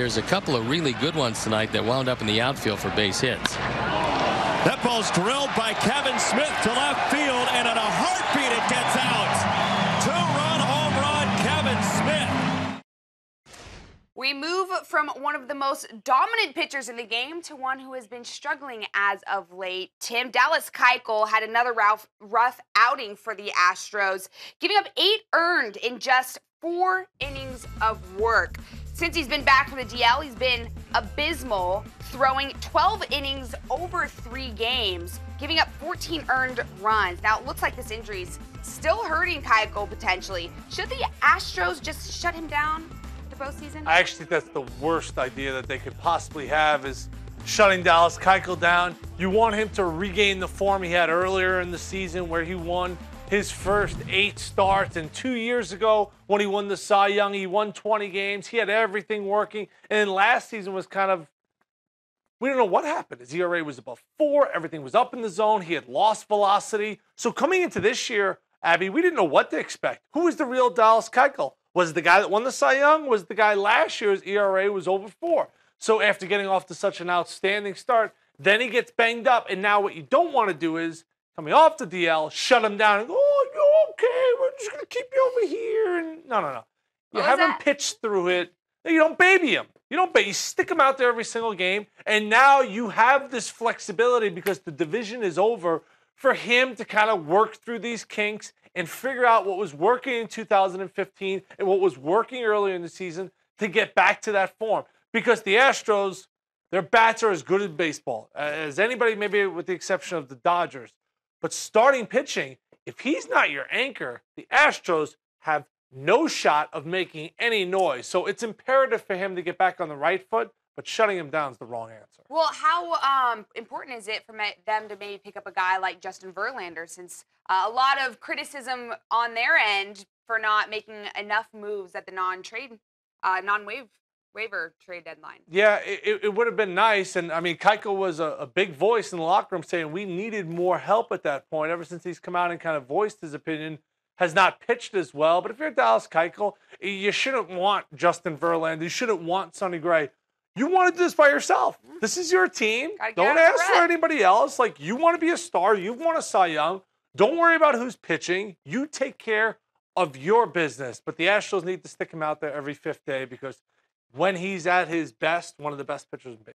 there's a couple of really good ones tonight that wound up in the outfield for base hits. That ball's drilled by Kevin Smith to left field, and in a heartbeat it gets out. Two-run home run, Kevin Smith. We move from one of the most dominant pitchers in the game to one who has been struggling as of late. Tim, Dallas Keuchel had another rough outing for the Astros, giving up 8 earned in just 4 innings of work. Since he's been back from the DL, he's been abysmal, throwing 12 innings over 3 games, giving up 14 earned runs. Now, it looks like this injury's still hurting Keuchel potentially. Should the Astros just shut him down the postseason? I actually think that's the worst idea that they could possibly have, is shutting Dallas Keuchel down. You want him to regain the form he had earlier in the season where he won his first 8 starts, and 2 years ago when he won the Cy Young, he won 20 games. He had everything working, and then last season was kind of, we don't know what happened. His ERA was above 4, everything was up in the zone, he had lost velocity. So coming into this year, Abby, we didn't know what to expect. Who was the real Dallas Keuchel? Was it the guy that won the Cy Young? Was it the guy last year's ERA was over 4? So after getting off to such an outstanding start, then he gets banged up, and now what you don't want to do is, coming off the DL, shut him down and go, oh, you okay? We're just going to keep you over here. And no. You have him pitch through it. You don't baby him. You stick him out there every single game. And now you have this flexibility because the division is over for him to kind of work through these kinks and figure out what was working in 2015 and what was working earlier in the season to get back to that form. Because the Astros, their bats are as good as baseball as anybody, maybe with the exception of the Dodgers. But starting pitching, if he's not your anchor, the Astros have no shot of making any noise. So it's imperative for him to get back on the right foot, but shutting him down is the wrong answer. Well, how important is it for them to maybe pick up a guy like Justin Verlander, since a lot of criticism on their end for not making enough moves at the non-waiver trade deadline? Yeah, it would have been nice. And, I mean, Keuchel was a big voice in the locker room saying we needed more help at that point. Ever since he's come out and kind of voiced his opinion, has not pitched as well. But if you're Dallas Keuchel, you shouldn't want Justin Verlander. You shouldn't want Sonny Gray. You want to do this by yourself. This is your team. Don't ask for anybody else. Like, you want to be a star. You've won a Cy Young. Don't worry about who's pitching. You take care of your business. But the Astros need to stick him out there every 5th day because when he's at his best, one of the best pitchers in baseball.